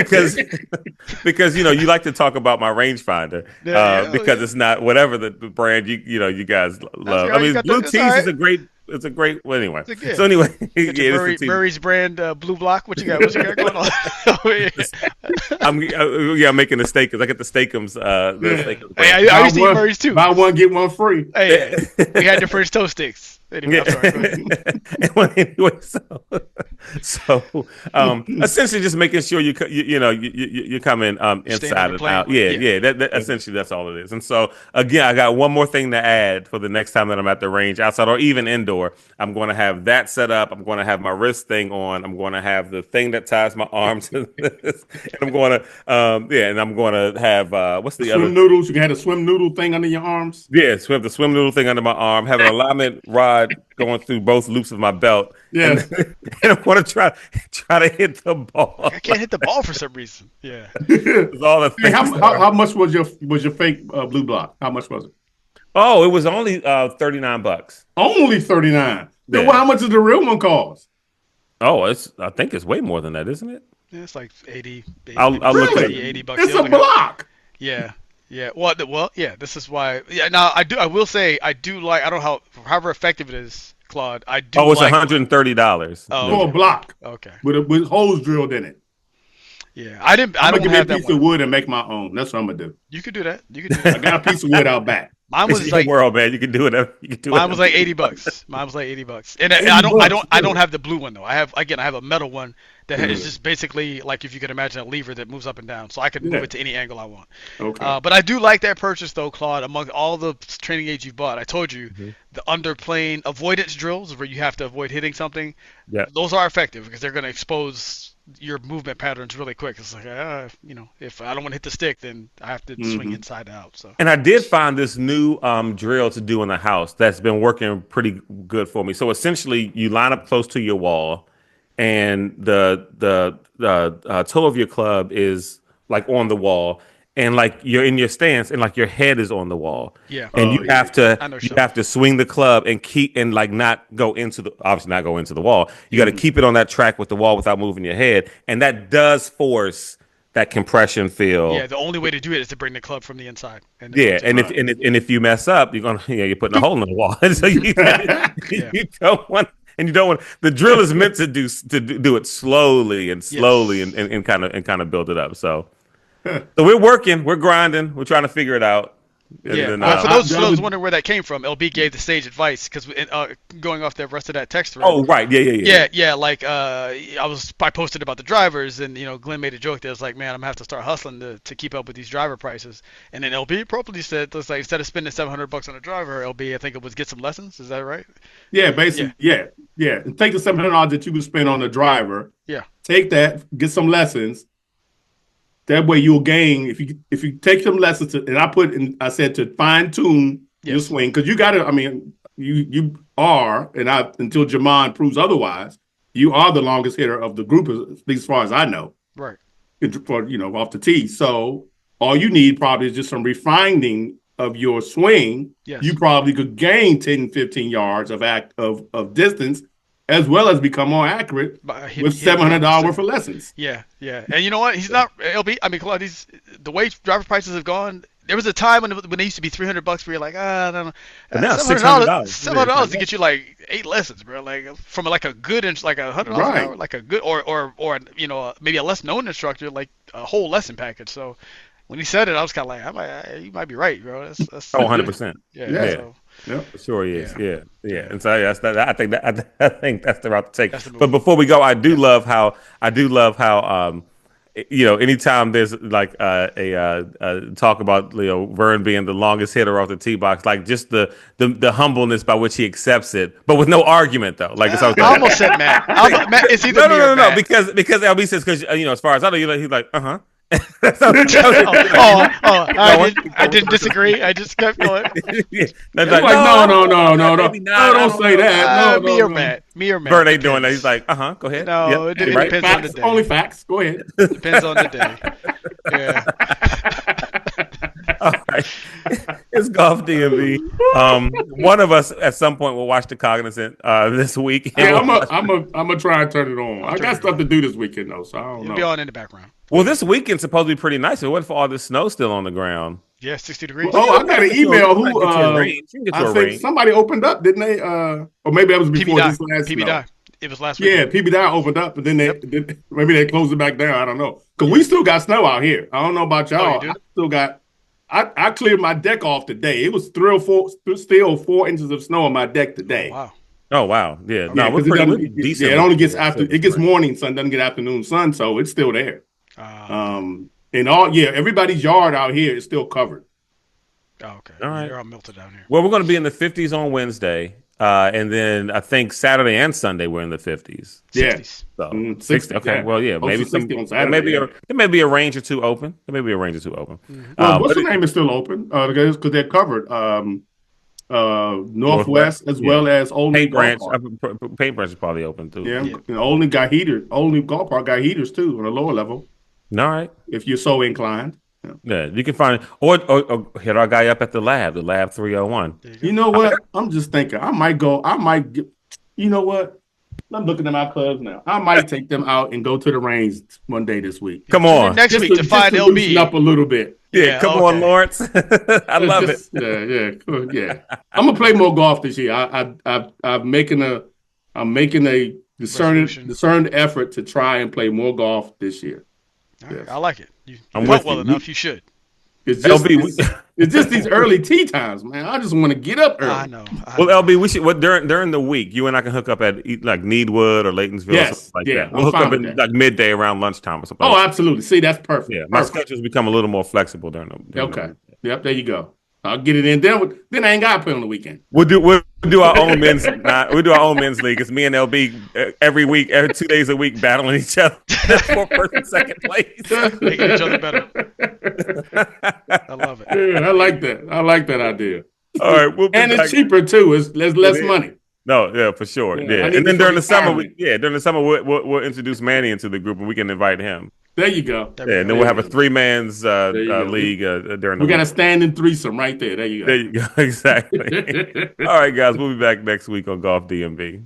Speaker 1: because you like to talk about my rangefinder because it's not whatever the brand you guys love. Right. I mean, blue tees is a great. It's a great. Well, anyway. So anyway,
Speaker 3: Murray's brand blue block. What you got? Going on?
Speaker 1: I'm making the steak because I get the Steakums.
Speaker 3: Hey, I used to eat Murray's too.
Speaker 2: Buy one get one free.
Speaker 3: Hey, we had the French toast sticks. Anyway, I'm sorry.
Speaker 1: Anyway, so essentially just making sure you come in inside and out. That essentially that's all it is. And so again, I got one more thing to add for the next time that I'm at the range, outside or even indoor. I'm going to have that set up. I'm going to have my wrist thing on. I'm going to have the thing that ties my arms to this. And I'm going to and I'm going to have what's the other
Speaker 2: swim noodles? You can have a swim noodle thing under your arms.
Speaker 1: Yeah, the swim noodle thing under my arm. Have an alignment rod quad going through both loops of my belt,
Speaker 2: Yes.
Speaker 1: and I want to try to hit the ball.
Speaker 3: I can't hit the ball for some reason. Yeah.
Speaker 1: It's all the
Speaker 2: Hey,
Speaker 1: things.
Speaker 2: how much was your fake blue block? How much was it?
Speaker 1: Oh, it was only $39.
Speaker 2: Only 39. Then
Speaker 1: Yeah.
Speaker 2: how much does the real one cost?
Speaker 1: Oh, I think it's way more than that, isn't it?
Speaker 3: Yeah, it's like 80,
Speaker 1: I'll
Speaker 3: maybe
Speaker 1: look at
Speaker 3: 70,
Speaker 1: it.
Speaker 3: 80 bucks.
Speaker 2: It's
Speaker 3: Yeah,
Speaker 2: a block.
Speaker 3: Yeah, yeah. Well, yeah. This is why. Yeah. Now, I will say, I do like. I don't know however effective it is, Claude. I do.
Speaker 1: Oh, it's
Speaker 3: like,
Speaker 1: $130.
Speaker 3: Oh,
Speaker 2: For a block.
Speaker 3: Okay.
Speaker 2: With holes drilled in it.
Speaker 3: Yeah, I didn't. I
Speaker 2: I'm
Speaker 3: don't
Speaker 2: gonna
Speaker 3: have
Speaker 2: get a
Speaker 3: that
Speaker 2: piece of
Speaker 3: one.
Speaker 2: wood and make my own. That's what I'm gonna do.
Speaker 3: You could do that. You could do that.
Speaker 2: I got a piece of wood out back.
Speaker 3: Mine
Speaker 1: It's
Speaker 3: was
Speaker 1: your
Speaker 3: like
Speaker 1: world, man. You can do whatever. You can do
Speaker 3: mine was
Speaker 1: whatever.
Speaker 3: like $80. Mine was like $80, and
Speaker 2: 80
Speaker 3: I don't
Speaker 2: bucks,
Speaker 3: I don't
Speaker 2: really?
Speaker 3: have the blue one though. I have a metal one that is just basically like if you could imagine a lever that moves up and down, so I can move it to any angle I want.
Speaker 2: Okay.
Speaker 3: But I do like that purchase though, Claude. Among all the training aids you bought, I told you the underplane avoidance drills where you have to avoid hitting something.
Speaker 1: Yeah.
Speaker 3: Those are effective because they're going to expose your movement patterns really quick. It's like, if I don't want to hit the stick, then I have to swing inside out. So.
Speaker 1: And I did find this new drill to do in the house that's been working pretty good for me. So essentially, you line up close to your wall, and the toe of your club is like on the wall, and like you're in your stance, and like your head is on the wall.
Speaker 3: Yeah.
Speaker 1: And you have to
Speaker 3: I know
Speaker 1: swing the club and keep and like not go into the obviously not go into the wall. You got to keep it on that track with the wall without moving your head, and that does force that compression feel.
Speaker 3: Yeah, the only way to do it is to bring the club from the inside. And
Speaker 1: If you mess up, you're putting a hole in the wall. So you don't want. And you don't want the drill is meant to do it slowly and kind of build it up. So we're working, we're grinding, we're trying to figure it out.
Speaker 3: Yeah.
Speaker 1: And then,
Speaker 3: For those wondering where that came from, LB gave the sage advice because going off the rest of that text thread.
Speaker 1: Oh right, yeah.
Speaker 3: Like I posted about the drivers, and Glenn made a joke that was like, man, I'm gonna have to start hustling to keep up with these driver prices. And then LB appropriately said, like, instead of spending $700 on a driver, LB, I think it was get some lessons. Is that right?
Speaker 2: Yeah, basically, yeah. And take the $700 that you would spend on the driver.
Speaker 3: Yeah.
Speaker 2: Take that, get some lessons. That way you'll gain if you take some lessons I said to fine tune your swing because you got to. I mean, you are until Jamon proves otherwise. You are the longest hitter of the group, at least as far as I know.
Speaker 3: Right.
Speaker 2: For off the tee. So all you need probably is just some refining of your swing.
Speaker 3: Yes.
Speaker 2: You probably could gain 10, 15 yards of distance, as well as become more accurate with $700 worth of lessons.
Speaker 3: Yeah. And you know what? He's not LB. I mean, Claude. The way driver prices have gone. There was a time when it used to be $300 where you're like, I don't know.
Speaker 1: But now
Speaker 3: $700
Speaker 1: $600
Speaker 3: to get you like 8 lessons, bro. Like from like a good like $100 an hour, like a good or maybe a less known instructor, like a whole lesson package. So when he said it, I was kind of like, you might be right, bro. That's
Speaker 1: 100%.
Speaker 3: Yeah. So.
Speaker 2: Yep.
Speaker 1: It sure is. Yeah. And so I think that's the route to take. But
Speaker 3: move.
Speaker 1: Before we go, I do love how anytime there's like a talk about Vern being the longest hitter off the tee box, like just the humbleness by which he accepts it, but with no argument though. Like it's okay.
Speaker 3: I almost said Matt. Matt, it's either
Speaker 1: no, because LB says because as far as I know, he's like
Speaker 3: I didn't disagree. I just kept going.
Speaker 2: No, don't say that.
Speaker 3: Me or Matt.
Speaker 1: Vern ain't doing that. He's like, go ahead.
Speaker 3: No, it depends on the day.
Speaker 2: Only facts. Go ahead.
Speaker 3: Depends on the day. Yeah.
Speaker 1: All right. It's Golf DMV. One of us at some point will watch the Cognizant this week.
Speaker 2: Hey, I'm gonna try and turn it on. I got stuff to do this weekend though, so I don't know.
Speaker 3: It'll be on in the background.
Speaker 1: Well, this weekend's supposed to be pretty nice. What for all this snow still on the ground?
Speaker 3: Yeah, 60 degrees.
Speaker 2: Oh, I got an email. I think
Speaker 1: range.
Speaker 2: somebody opened up, didn't they? Or maybe that was before this last.
Speaker 3: PB It was last week.
Speaker 2: Yeah, PB opened up, but then maybe they closed it back down. I don't know because we still got snow out here. I don't know about y'all. I still got. I cleared my deck off today. It was still 4 inches of snow on my deck today.
Speaker 3: Wow.
Speaker 1: Oh wow, yeah.
Speaker 2: Yeah,
Speaker 1: No, we're decent.
Speaker 2: Yeah, it only gets morning sun, doesn't get afternoon sun, so it's still there. Everybody's yard out here is still covered.
Speaker 3: Oh, okay.
Speaker 1: All right.
Speaker 3: They're all melted down here.
Speaker 1: Well, we're going to be in the 50s on Wednesday, and then I think Saturday and Sunday we're in the 50s.
Speaker 2: Yeah,
Speaker 1: so 60. Okay,
Speaker 2: yeah.
Speaker 1: well, yeah, maybe
Speaker 2: 60 on Saturday,
Speaker 1: there may be a range or two open.
Speaker 2: What's the name is still open because they're covered. Northwest, as well as Olney
Speaker 1: Paint
Speaker 2: Golf
Speaker 1: Branch.
Speaker 2: Park.
Speaker 1: Paint Branch is probably open too.
Speaker 2: Yeah, and Olney got heaters. Olney Golf Park got heaters too on the lower level.
Speaker 1: All right.
Speaker 2: If you're so inclined.
Speaker 1: Yeah, you can find or hit our guy up at the Lab 301.
Speaker 2: You know what? I'm just thinking. I might go. You know what? I'm looking at my clubs now. I might take them out and go to the range one day this week.
Speaker 1: Come on,
Speaker 3: next week to find LB
Speaker 2: loosen up a little bit.
Speaker 1: Yeah, come on, Lawrence. I love it.
Speaker 2: Yeah, cool, yeah. I'm gonna play more golf this year. I'm making a discerned effort to try and play more golf this year.
Speaker 3: Right, I like it.
Speaker 1: I'm
Speaker 3: with
Speaker 1: with
Speaker 3: well enough. You should.
Speaker 2: It's just these early tee times, man. I just want to get up early.
Speaker 3: I know.
Speaker 1: LB, we should. During the week, you and I can hook up at like Needwood or Laytonsville, or something like that. We'll hook up at like midday around lunchtime or something.
Speaker 2: Oh, absolutely. See, that's perfect.
Speaker 1: Yeah, my schedule's become a little more flexible during the
Speaker 2: okay. Yep, there you go. I'll get it in. Then I ain't got to play on the weekend.
Speaker 1: We'll do our own men's. We do our own men's league. It's me and LB every week, every 2 days a week, battling each other for first and second place,
Speaker 3: making each other better. I love it.
Speaker 2: Yeah, I like that. I like that idea.
Speaker 1: All right,
Speaker 2: and it's cheaper too. There's less money.
Speaker 1: No, yeah, for sure. Yeah, and then during the summer, we'll introduce Manny into the group, and we can invite him.
Speaker 2: There you go.
Speaker 1: Yeah, and then we'll have a 3-man's league during the
Speaker 2: week. We got a standing threesome right there. There you go.
Speaker 1: There you go. Exactly. All right, guys. We'll be back next week on Golf DMV.